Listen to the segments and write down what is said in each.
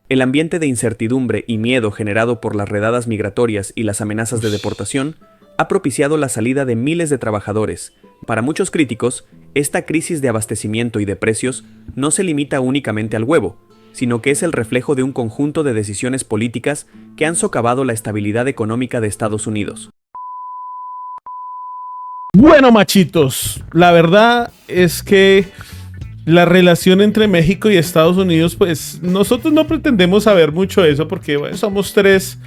El ambiente de incertidumbre y miedo generado por las redadas migratorias y las amenazas de deportación ha propiciado la salida de miles de trabajadores. Para muchos críticos, esta crisis de abastecimiento y de precios no se limita únicamente al huevo, sino que es el reflejo de un conjunto de decisiones políticas que han socavado la estabilidad económica de Estados Unidos. Bueno, machitos, la verdad es que la relación entre México y Estados Unidos, pues nosotros no pretendemos saber mucho de eso porque bueno, somos tres,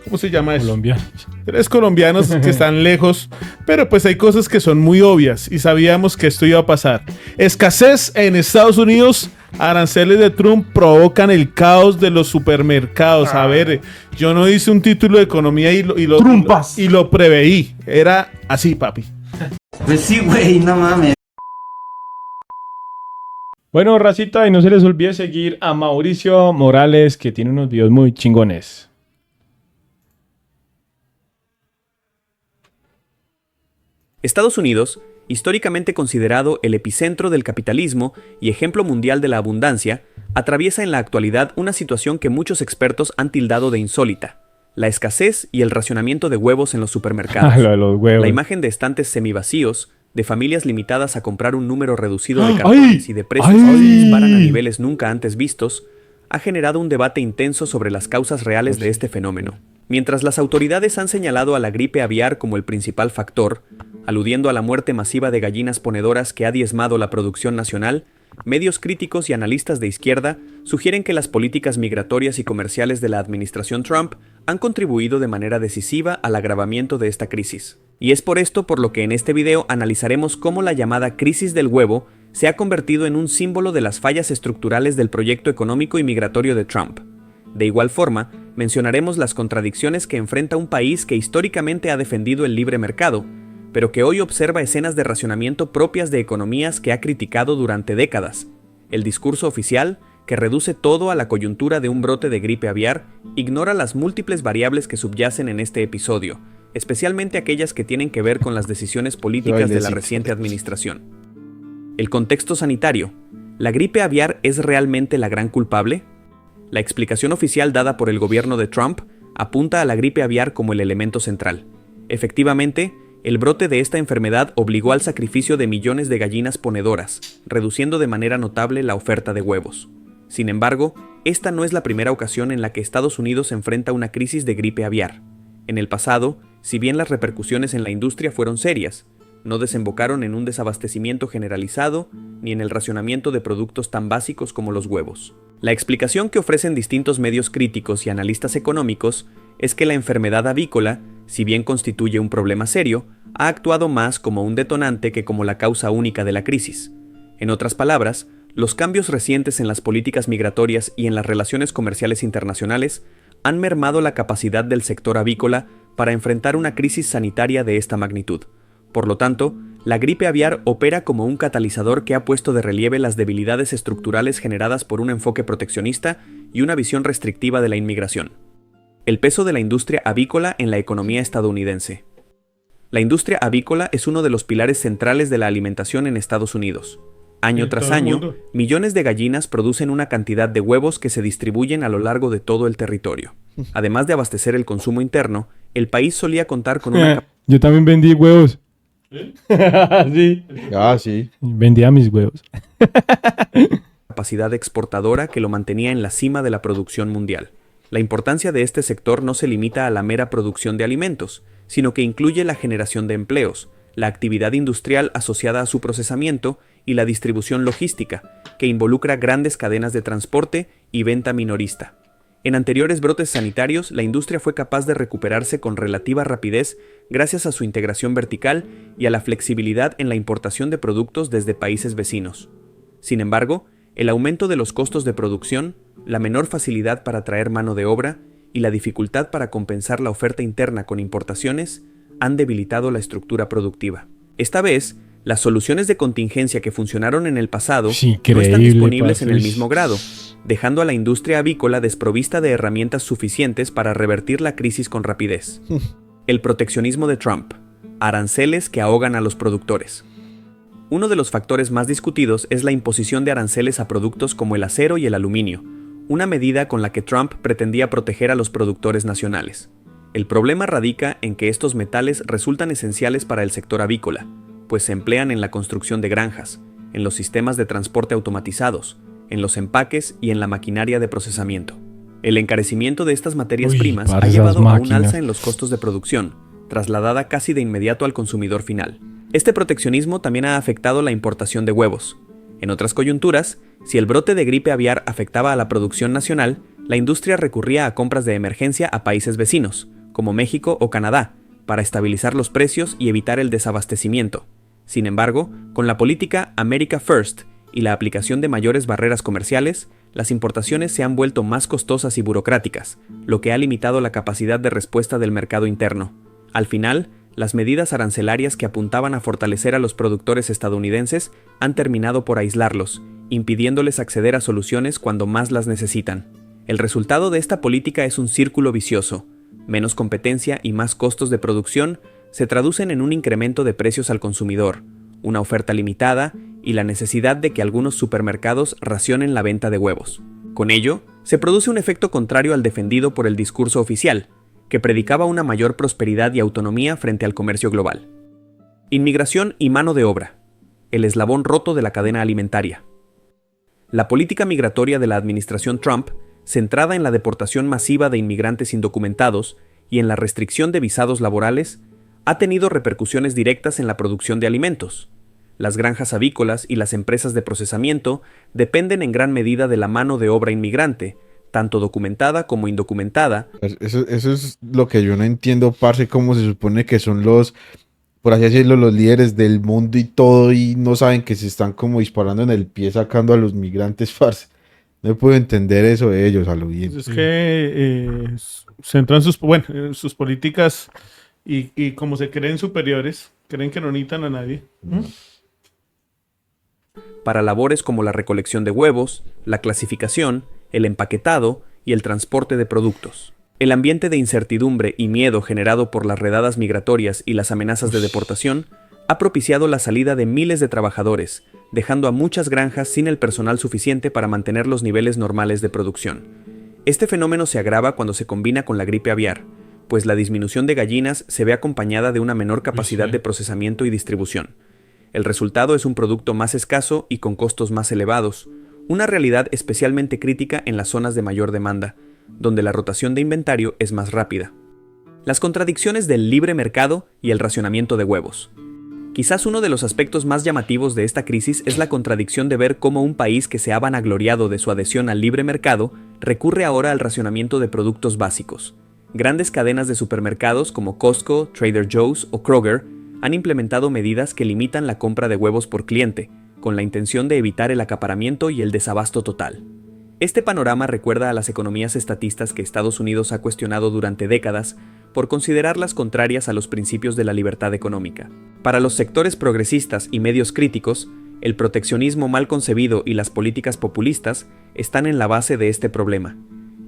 ¿cómo se llama eso? Colombianos. Tres colombianos que están lejos, pero pues hay cosas que son muy obvias y sabíamos que esto iba a pasar. Escasez en Estados Unidos, aranceles de Trump provocan el caos de los supermercados. A ver, yo no hice un título de economía y lo preveí. Era así, papi. Pues sí, güey, no mames. Bueno, racita, y no se les olvide seguir a Mauricio Morales, que tiene unos videos muy chingones. Estados Unidos, históricamente considerado el epicentro del capitalismo y ejemplo mundial de la abundancia, atraviesa en la actualidad una situación que muchos expertos han tildado de insólita: la escasez y el racionamiento de huevos en los supermercados. Lo de los huevos. La imagen de estantes semivacíos, de familias limitadas a comprar un número reducido de cartones y de precios que se disparan a niveles nunca antes vistos, ha generado un debate intenso sobre las causas reales de este fenómeno. Mientras las autoridades han señalado a la gripe aviar como el principal factor, aludiendo a la muerte masiva de gallinas ponedoras que ha diezmado la producción nacional, medios críticos y analistas de izquierda sugieren que las políticas migratorias y comerciales de la administración Trump han contribuido de manera decisiva al agravamiento de esta crisis. Y es por esto por lo que en este video analizaremos cómo la llamada crisis del huevo se ha convertido en un símbolo de las fallas estructurales del proyecto económico y migratorio de Trump. De igual forma, mencionaremos las contradicciones que enfrenta un país que históricamente ha defendido el libre mercado, pero que hoy observa escenas de racionamiento propias de economías que ha criticado durante décadas. El discurso oficial, que reduce todo a la coyuntura de un brote de gripe aviar, ignora las múltiples variables que subyacen en este episodio, especialmente aquellas que tienen que ver con las decisiones políticas de la reciente administración. El contexto sanitario. ¿La gripe aviar es realmente la gran culpable? La explicación oficial dada por el gobierno de Trump apunta a la gripe aviar como el elemento central. Efectivamente, el brote de esta enfermedad obligó al sacrificio de millones de gallinas ponedoras, reduciendo de manera notable la oferta de huevos. Sin embargo, esta no es la primera ocasión en la que Estados Unidos enfrenta una crisis de gripe aviar. En el pasado, si bien las repercusiones en la industria fueron serias, no desembocaron en un desabastecimiento generalizado ni en el racionamiento de productos tan básicos como los huevos. La explicación que ofrecen distintos medios críticos y analistas económicos es que la enfermedad avícola, si bien constituye un problema serio, ha actuado más como un detonante que como la causa única de la crisis. En otras palabras, los cambios recientes en las políticas migratorias y en las relaciones comerciales internacionales han mermado la capacidad del sector avícola para enfrentar una crisis sanitaria de esta magnitud. Por lo tanto, la gripe aviar opera como un catalizador que ha puesto de relieve las debilidades estructurales generadas por un enfoque proteccionista y una visión restrictiva de la inmigración. El peso de la industria avícola en la economía estadounidense. La industria avícola es uno de los pilares centrales de la alimentación en Estados Unidos. Año tras año, millones de gallinas producen una cantidad de huevos que se distribuyen a lo largo de todo el territorio. Además de abastecer el consumo interno, el país solía contar con una... Yo también vendí huevos. Sí. Sí. Vendía mis huevos. capacidad exportadora que lo mantenía en la cima de la producción mundial. La importancia de este sector no se limita a la mera producción de alimentos, sino que incluye la generación de empleos, la actividad industrial asociada a su procesamiento y la distribución logística, que involucra grandes cadenas de transporte y venta minorista. En anteriores brotes sanitarios, la industria fue capaz de recuperarse con relativa rapidez gracias a su integración vertical y a la flexibilidad en la importación de productos desde países vecinos. Sin embargo, el aumento de los costos de producción, la menor facilidad para atraer mano de obra y la dificultad para compensar la oferta interna con importaciones han debilitado la estructura productiva. Esta vez, las soluciones de contingencia que funcionaron en el pasado no están disponibles en el mismo grado, dejando a la industria avícola desprovista de herramientas suficientes para revertir la crisis con rapidez. El proteccionismo de Trump. Aranceles que ahogan a los productores. Uno de los factores más discutidos es la imposición de aranceles a productos como el acero y el aluminio, una medida con la que Trump pretendía proteger a los productores nacionales. El problema radica en que estos metales resultan esenciales para el sector avícola, pues se emplean en la construcción de granjas, en los sistemas de transporte automatizados, en los empaques y en la maquinaria de procesamiento. El encarecimiento de estas materias primas ha llevado a un alza en los costos de producción, trasladada casi de inmediato al consumidor final. Este proteccionismo también ha afectado la importación de huevos. En otras coyunturas, si el brote de gripe aviar afectaba a la producción nacional, la industria recurría a compras de emergencia a países vecinos, como México o Canadá, para estabilizar los precios y evitar el desabastecimiento. Sin embargo, con la política America First y la aplicación de mayores barreras comerciales, las importaciones se han vuelto más costosas y burocráticas, lo que ha limitado la capacidad de respuesta del mercado interno. Al final, las medidas arancelarias que apuntaban a fortalecer a los productores estadounidenses han terminado por aislarlos, impidiéndoles acceder a soluciones cuando más las necesitan. El resultado de esta política es un círculo vicioso. Menos competencia y más costos de producción se traducen en un incremento de precios al consumidor, una oferta limitada y la necesidad de que algunos supermercados racionen la venta de huevos. Con ello, se produce un efecto contrario al defendido por el discurso oficial, que predicaba una mayor prosperidad y autonomía frente al comercio global. Inmigración y mano de obra, el eslabón roto de la cadena alimentaria. La política migratoria de la administración Trump, centrada en la deportación masiva de inmigrantes indocumentados y en la restricción de visados laborales, ha tenido repercusiones directas en la producción de alimentos. Las granjas avícolas y las empresas de procesamiento dependen en gran medida de la mano de obra inmigrante, tanto documentada como indocumentada. Eso es lo que yo no entiendo, parce, cómo se supone que son los, por así decirlo, los líderes del mundo y todo, y no saben que se están como disparando en el pie sacando a los migrantes, parce. No puedo entender eso de ellos, a lo bien. Es que centran sus políticas y como se creen superiores, creen que no necesitan a nadie. Para labores como la recolección de huevos, la clasificación, el empaquetado y el transporte de productos. El ambiente de incertidumbre y miedo generado por las redadas migratorias y las amenazas de deportación ha propiciado la salida de miles de trabajadores, dejando a muchas granjas sin el personal suficiente para mantener los niveles normales de producción. Este fenómeno se agrava cuando se combina con la gripe aviar, pues la disminución de gallinas se ve acompañada de una menor capacidad de procesamiento y distribución. El resultado es un producto más escaso y con costos más elevados, una realidad especialmente crítica en las zonas de mayor demanda, donde la rotación de inventario es más rápida. Las contradicciones del libre mercado y el racionamiento de huevos. Quizás uno de los aspectos más llamativos de esta crisis es la contradicción de ver cómo un país que se ha vanagloriado de su adhesión al libre mercado recurre ahora al racionamiento de productos básicos. Grandes cadenas de supermercados como Costco, Trader Joe's o Kroger han implementado medidas que limitan la compra de huevos por cliente, con la intención de evitar el acaparamiento y el desabasto total. Este panorama recuerda a las economías estatistas que Estados Unidos ha cuestionado durante décadas por considerarlas contrarias a los principios de la libertad económica. Para los sectores progresistas y medios críticos, el proteccionismo mal concebido y las políticas populistas están en la base de este problema.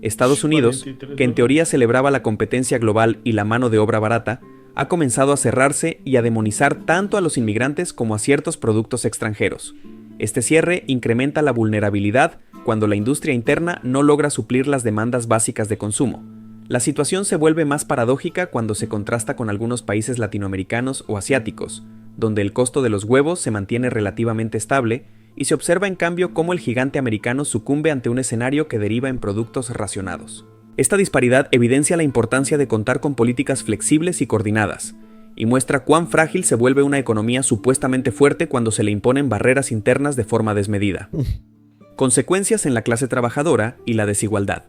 Estados Unidos, que en teoría celebraba la competencia global y la mano de obra barata, ha comenzado a cerrarse y a demonizar tanto a los inmigrantes como a ciertos productos extranjeros. Este cierre incrementa la vulnerabilidad cuando la industria interna no logra suplir las demandas básicas de consumo. La situación se vuelve más paradójica cuando se contrasta con algunos países latinoamericanos o asiáticos, donde el costo de los huevos se mantiene relativamente estable y se observa en cambio cómo el gigante americano sucumbe ante un escenario que deriva en productos racionados. Esta disparidad evidencia la importancia de contar con políticas flexibles y coordinadas, y muestra cuán frágil se vuelve una economía supuestamente fuerte cuando se le imponen barreras internas de forma desmedida. Consecuencias en la clase trabajadora y la desigualdad.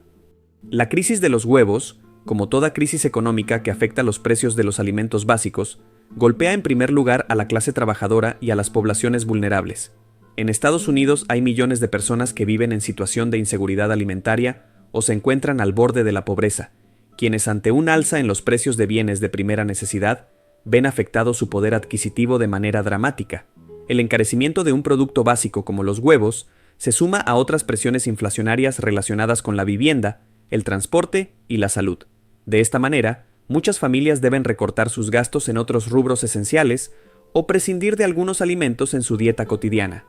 La crisis de los huevos, como toda crisis económica que afecta los precios de los alimentos básicos, golpea en primer lugar a la clase trabajadora y a las poblaciones vulnerables. En Estados Unidos hay millones de personas que viven en situación de inseguridad alimentaria o se encuentran al borde de la pobreza, quienes ante un alza en los precios de bienes de primera necesidad, ven afectado su poder adquisitivo de manera dramática. El encarecimiento de un producto básico como los huevos se suma a otras presiones inflacionarias relacionadas con la vivienda, el transporte y la salud. De esta manera, muchas familias deben recortar sus gastos en otros rubros esenciales o prescindir de algunos alimentos en su dieta cotidiana.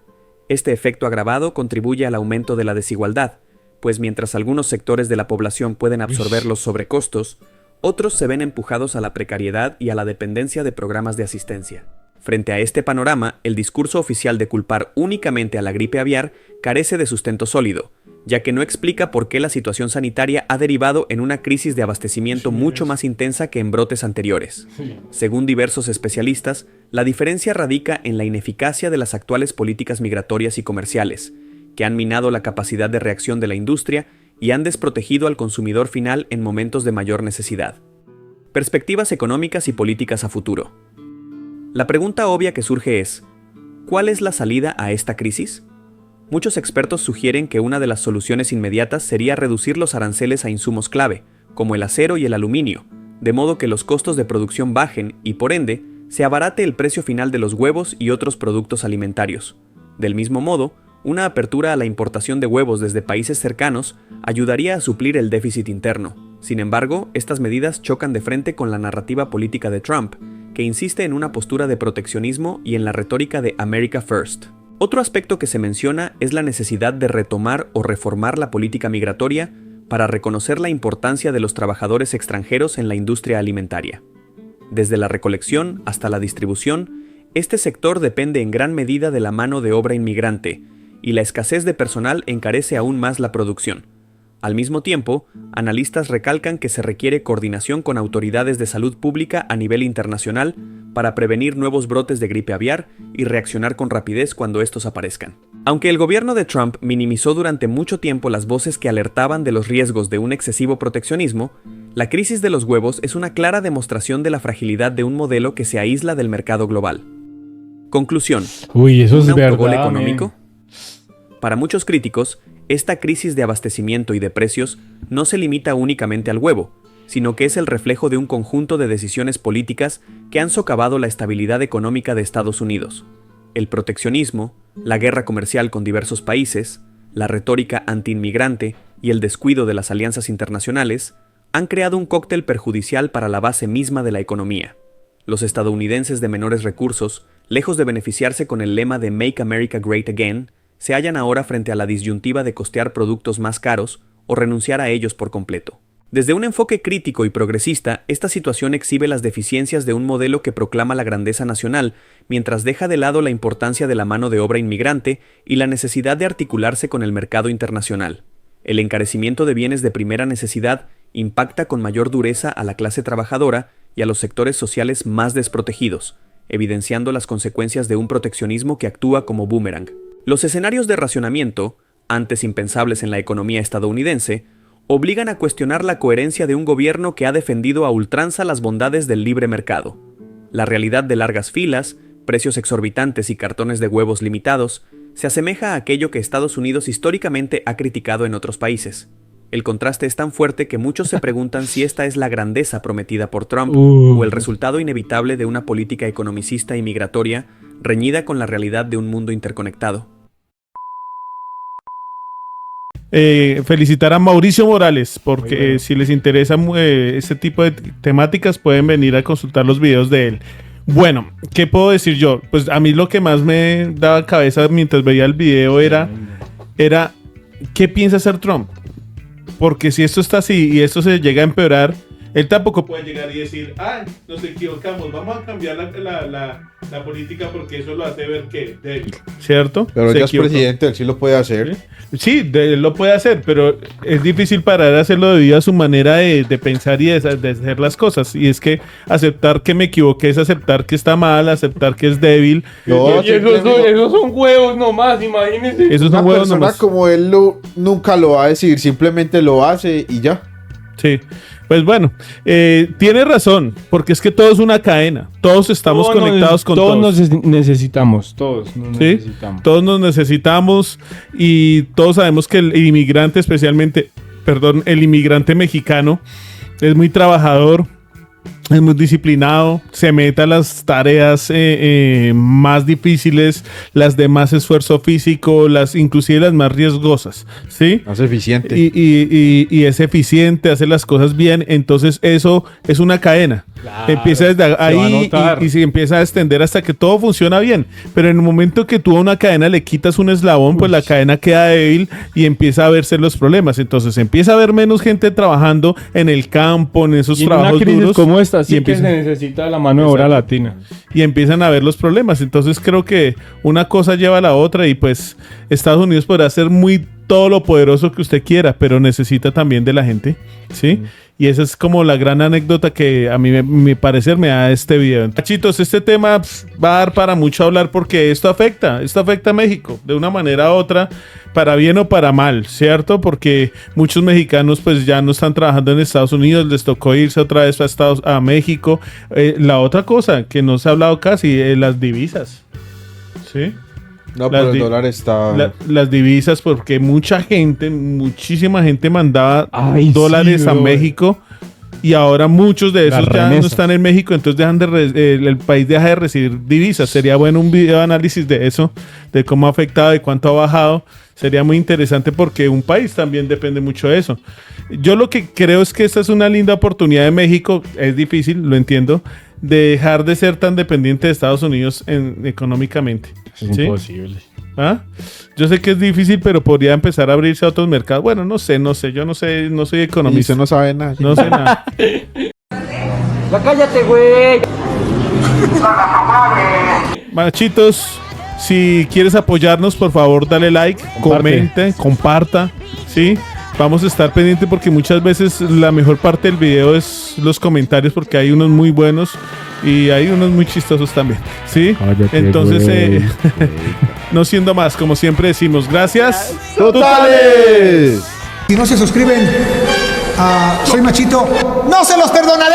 Este efecto agravado contribuye al aumento de la desigualdad, pues mientras algunos sectores de la población pueden absorber los sobrecostos, otros se ven empujados a la precariedad y a la dependencia de programas de asistencia. Frente a este panorama, el discurso oficial de culpar únicamente a la gripe aviar carece de sustento sólido, ya que no explica por qué la situación sanitaria ha derivado en una crisis de abastecimiento mucho más intensa que en brotes anteriores. Según diversos especialistas, la diferencia radica en la ineficacia de las actuales políticas migratorias y comerciales, que han minado la capacidad de reacción de la industria y han desprotegido al consumidor final en momentos de mayor necesidad. Perspectivas económicas y políticas a futuro. La pregunta obvia que surge es, ¿cuál es la salida a esta crisis? Muchos expertos sugieren que una de las soluciones inmediatas sería reducir los aranceles a insumos clave, como el acero y el aluminio, de modo que los costos de producción bajen y, por ende, se abarate el precio final de los huevos y otros productos alimentarios. Del mismo modo, una apertura a la importación de huevos desde países cercanos ayudaría a suplir el déficit interno. Sin embargo, estas medidas chocan de frente con la narrativa política de Trump, que insiste en una postura de proteccionismo y en la retórica de America First. Otro aspecto que se menciona es la necesidad de retomar o reformar la política migratoria para reconocer la importancia de los trabajadores extranjeros en la industria alimentaria. Desde la recolección hasta la distribución, este sector depende en gran medida de la mano de obra inmigrante, y la escasez de personal encarece aún más la producción. Al mismo tiempo, analistas recalcan que se requiere coordinación con autoridades de salud pública a nivel internacional para prevenir nuevos brotes de gripe aviar y reaccionar con rapidez cuando estos aparezcan. Aunque el gobierno de Trump minimizó durante mucho tiempo las voces que alertaban de los riesgos de un excesivo proteccionismo, la crisis de los huevos es una clara demostración de la fragilidad de un modelo que se aísla del mercado global. Conclusión. Uy, eso es ¿Un autogol verdad, económico? Para muchos críticos, esta crisis de abastecimiento y de precios no se limita únicamente al huevo, sino que es el reflejo de un conjunto de decisiones políticas que han socavado la estabilidad económica de Estados Unidos. El proteccionismo, la guerra comercial con diversos países, la retórica antiinmigrante y el descuido de las alianzas internacionales han creado un cóctel perjudicial para la base misma de la economía. Los estadounidenses de menores recursos, lejos de beneficiarse con el lema de Make America Great Again, se hallan ahora frente a la disyuntiva de costear productos más caros o renunciar a ellos por completo. Desde un enfoque crítico y progresista, esta situación exhibe las deficiencias de un modelo que proclama la grandeza nacional, mientras deja de lado la importancia de la mano de obra inmigrante y la necesidad de articularse con el mercado internacional. El encarecimiento de bienes de primera necesidad impacta con mayor dureza a la clase trabajadora y a los sectores sociales más desprotegidos, evidenciando las consecuencias de un proteccionismo que actúa como boomerang. Los escenarios de racionamiento, antes impensables en la economía estadounidense, obligan a cuestionar la coherencia de un gobierno que ha defendido a ultranza las bondades del libre mercado. La realidad de largas filas, precios exorbitantes y cartones de huevos limitados se asemeja a aquello que Estados Unidos históricamente ha criticado en otros países. El contraste es tan fuerte que muchos se preguntan si esta es la grandeza prometida por Trump o el resultado inevitable de una política economicista y migratoria reñida con la realidad de un mundo interconectado. Felicitar a Mauricio Morales, porque si les interesa este tipo de temáticas pueden venir a consultar los videos de él. Bueno, ¿qué puedo decir yo? Pues a mí lo que más me daba cabeza mientras veía el video era ¿qué piensa hacer Trump? Porque si esto está así y esto se llega a empeorar, él tampoco puede llegar y decir, nos equivocamos, vamos a cambiar la política porque eso lo hace ver que débil, ¿cierto? Pero ya es presidente, él sí lo puede hacer. Sí, él lo puede hacer, pero es difícil para él hacerlo debido a su manera de pensar y de hacer las cosas. Y es que aceptar que me equivoqué es aceptar que está mal, aceptar que es débil. No, y esos son huevos nomás, imagínense. Esos son una huevos persona nomás. como él nunca lo va a decir, simplemente lo hace y ya. Sí, pues bueno, tiene razón, porque es que todo es una cadena, todos estamos conectados con todos. Todos nos necesitamos, todos nos necesitamos. Todos nos necesitamos y todos sabemos que el inmigrante, el inmigrante mexicano es muy trabajador, es muy disciplinado, se mete a las tareas más difíciles, las de más esfuerzo físico, inclusive las más riesgosas, ¿sí? Más eficiente. Y es eficiente, hace las cosas bien, entonces eso es una cadena. Claro, Empieza desde se va a ahí notar. y se empieza a extender hasta que todo funciona bien. Pero en el momento que tú a una cadena le quitas un eslabón, pues la cadena queda débil y empieza a verse los problemas. Entonces empieza a haber menos gente trabajando en el campo, en esos Y en trabajos una crisis duros. como esta, sí y que se necesita la mano de obra latina. Y empiezan a ver los problemas. Entonces creo que una cosa lleva a la otra y pues Estados Unidos podrá ser muy todo lo poderoso que usted quiera, pero necesita también de la gente, ¿sí? Y esa es como la gran anécdota que a mí, mi parecer, me da este video. Chitos, este tema va a dar para mucho hablar porque esto afecta a México de una manera u otra, para bien o para mal, ¿cierto? Porque muchos mexicanos pues ya no están trabajando en Estados Unidos, les tocó irse otra vez a México. La otra cosa que no se ha hablado casi, las divisas, ¿sí? No, pero el dólar está... Las divisas, porque muchísima gente mandaba Ay, dólares sí, a bro. México y ahora muchos de Las esos ya no remesas. están en México, entonces el país deja de recibir divisas. Sería bueno un video de análisis de eso, de cómo ha afectado y cuánto ha bajado. Sería muy interesante porque un país también depende mucho de eso. Yo lo que creo es que esta es una linda oportunidad de México, es difícil, lo entiendo, de dejar de ser tan dependiente de Estados Unidos económicamente. Es ¿Sí? imposible. ¿Ah? Yo sé que es difícil, pero podría empezar a abrirse a otros mercados. Bueno, no sé, yo no soy Y economista. usted no sabe nada. No sé nada. Ya cállate, güey. Machitos, si quieres apoyarnos, por favor, dale like, comente, comparta, ¿sí? Vamos a estar pendientes porque muchas veces la mejor parte del video es los comentarios porque hay unos muy buenos y hay unos muy chistosos también, ¿sí? Cállate, Entonces, güey. no siendo más, como siempre decimos, gracias. ¡Totales! Si no se suscriben a Soy Machito, ¡no se los perdonaré!